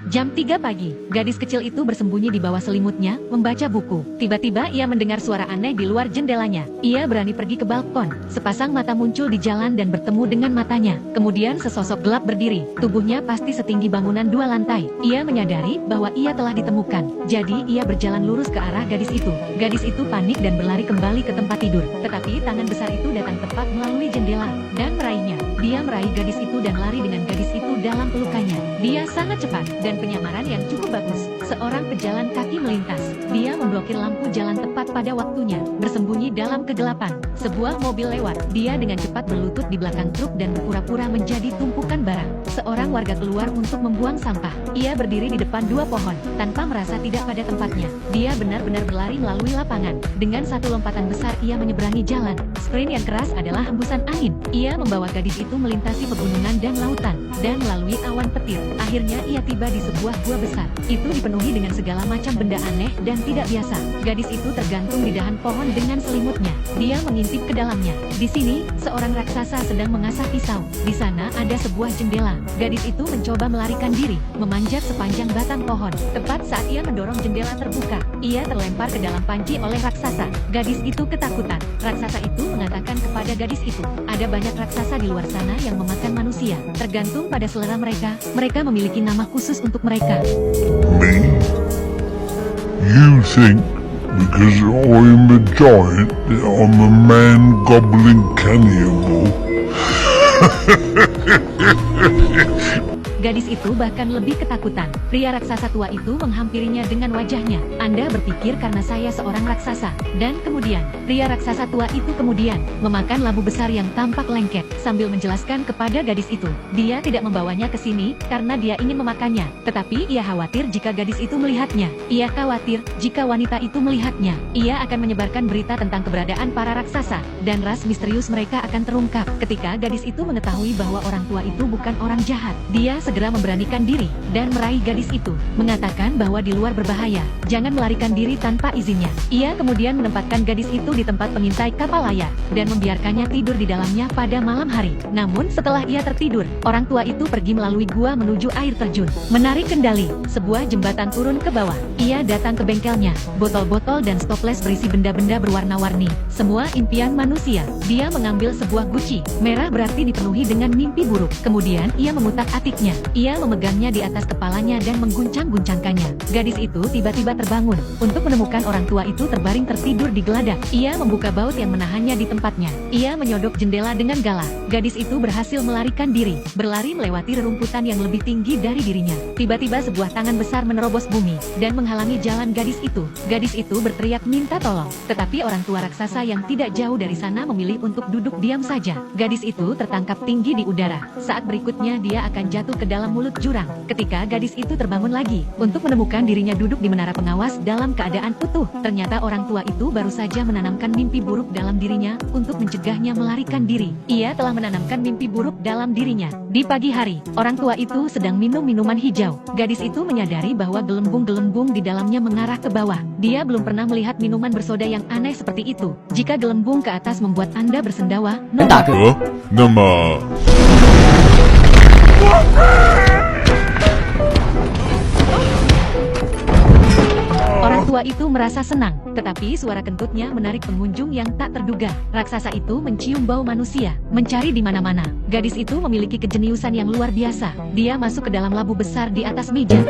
Jam 3 pagi, gadis kecil itu bersembunyi di bawah selimutnya, membaca buku. Tiba-tiba ia mendengar suara aneh di luar jendelanya. Ia berani pergi ke balkon. Sepasang mata muncul di jalan dan bertemu dengan matanya. Kemudian sesosok gelap berdiri. Tubuhnya pasti setinggi bangunan 2 lantai. Ia menyadari bahwa ia telah ditemukan. Jadi ia berjalan lurus ke arah gadis itu. Gadis itu panik dan berlari kembali ke tempat tidur. Tetapi tangan besar itu datang tepat melalui jendela dan meraihnya. Dia meraih gadis itu dan lari dengan gadis itu dalam pelukannya. Dia sangat cepat dan penyamaran yang cukup bagus. Seorang pejalan kaki melintas. Dia memblokir lampu jalan tepat pada waktunya. Bersembunyi dalam kegelapan. Sebuah mobil lewat. Dia dengan cepat berlutut di belakang truk dan berpura-pura menjadi tumpukan barang. Seorang warga keluar untuk membuang sampah. Ia berdiri di depan 2 pohon, tanpa merasa tidak pada tempatnya. Dia benar-benar berlari melalui lapangan. Dengan satu lompatan besar ia menyeberangi jalan. Sprint yang keras adalah hembusan angin. Ia membawa gadis itu melintasi pegunungan dan lautan, dan melalui awan petir. Akhirnya ia tiba di sebuah gua besar. Itu dipenuhi dengan segala macam benda aneh dan tidak biasa. Gadis itu tergantung di dahan pohon dengan selimutnya. Dia mengintip ke dalamnya. Di sini, seorang raksasa sedang mengasah pisau. Di sana ada sebuah jendela. Gadis itu mencoba melarikan diri, memanjat sepanjang batang pohon. Tepat saat ia mendorong jendela terbuka, ia terlempar ke dalam panci oleh raksasa. Gadis itu ketakutan. Raksasa itu mengatakan kepada gadis itu, ada banyak raksasa di luar sana yang memakan manusia. Tergantung pada selera mereka, mereka memiliki nama khusus untuk mereka. Me? You think because I'm a giant that I'm a man goblin cannibal? Gadis itu bahkan lebih ketakutan. Pria raksasa tua itu menghampirinya dengan wajahnya. Anda berpikir karena saya seorang raksasa. Dan kemudian, pria raksasa tua itu kemudian memakan labu besar yang tampak lengket. Sambil menjelaskan kepada gadis itu, dia tidak membawanya ke sini karena dia ingin memakannya. Tetapi ia khawatir jika gadis itu melihatnya. Ia khawatir jika wanita itu melihatnya. Ia akan menyebarkan berita tentang keberadaan para raksasa. Dan ras misterius mereka akan terungkap. Ketika gadis itu mengetahui bahwa orang tua itu bukan orang jahat, dia segera memberanikan diri dan meraih gadis itu, mengatakan bahwa di luar berbahaya, jangan melarikan diri tanpa izinnya. Ia kemudian menempatkan gadis itu di tempat pengintai kapal layar dan membiarkannya tidur di dalamnya pada malam hari. Namun setelah ia tertidur, orang tua itu pergi melalui gua menuju air terjun. Menarik kendali, sebuah jembatan turun ke bawah. Ia datang ke bengkelnya, botol-botol dan stoples berisi benda-benda berwarna-warni. Semua impian manusia. Dia mengambil sebuah guci. Merah berarti dipenuhi dengan mimpi buruk. Kemudian ia mengutak-atiknya. Ia memegangnya di atas kepalanya dan mengguncang-guncangkannya. Gadis itu tiba-tiba terbangun. Untuk menemukan orang tua itu terbaring tertidur di geladak. Ia membuka baut yang menahannya di tempatnya. Ia menyodok jendela dengan galak. Gadis itu berhasil melarikan diri, berlari melewati rerumputan yang lebih tinggi dari dirinya. Tiba-tiba sebuah tangan besar menerobos bumi dan menghalangi jalan gadis itu. Gadis itu berteriak minta tolong. Tetapi orang tua raksasa yang tidak jauh dari sana memilih untuk duduk diam saja. Gadis itu tertangkap tinggi di udara. Saat berikutnya dia akan jatuh ke dalam mulut jurang. Ketika gadis itu terbangun lagi, untuk menemukan dirinya duduk di menara pengawas dalam keadaan utuh, ternyata orang tua itu baru saja menanamkan mimpi buruk dalam dirinya untuk mencegahnya melarikan diri. Ia telah menanamkan mimpi buruk dalam dirinya. Di pagi hari, orang tua itu sedang minum minuman hijau. Gadis itu menyadari bahwa gelembung-gelembung di dalamnya mengarah ke bawah. Dia belum pernah melihat minuman bersoda yang aneh seperti itu. Jika gelembung ke atas membuat Anda bersendawa, Nama. orang tua itu merasa senang, tetapi suara kentutnya menarik pengunjung yang tak terduga. Raksasa itu mencium bau manusia, mencari di mana-mana. Gadis itu memiliki kejeniusan yang luar biasa. Dia masuk ke dalam labu besar di atas meja.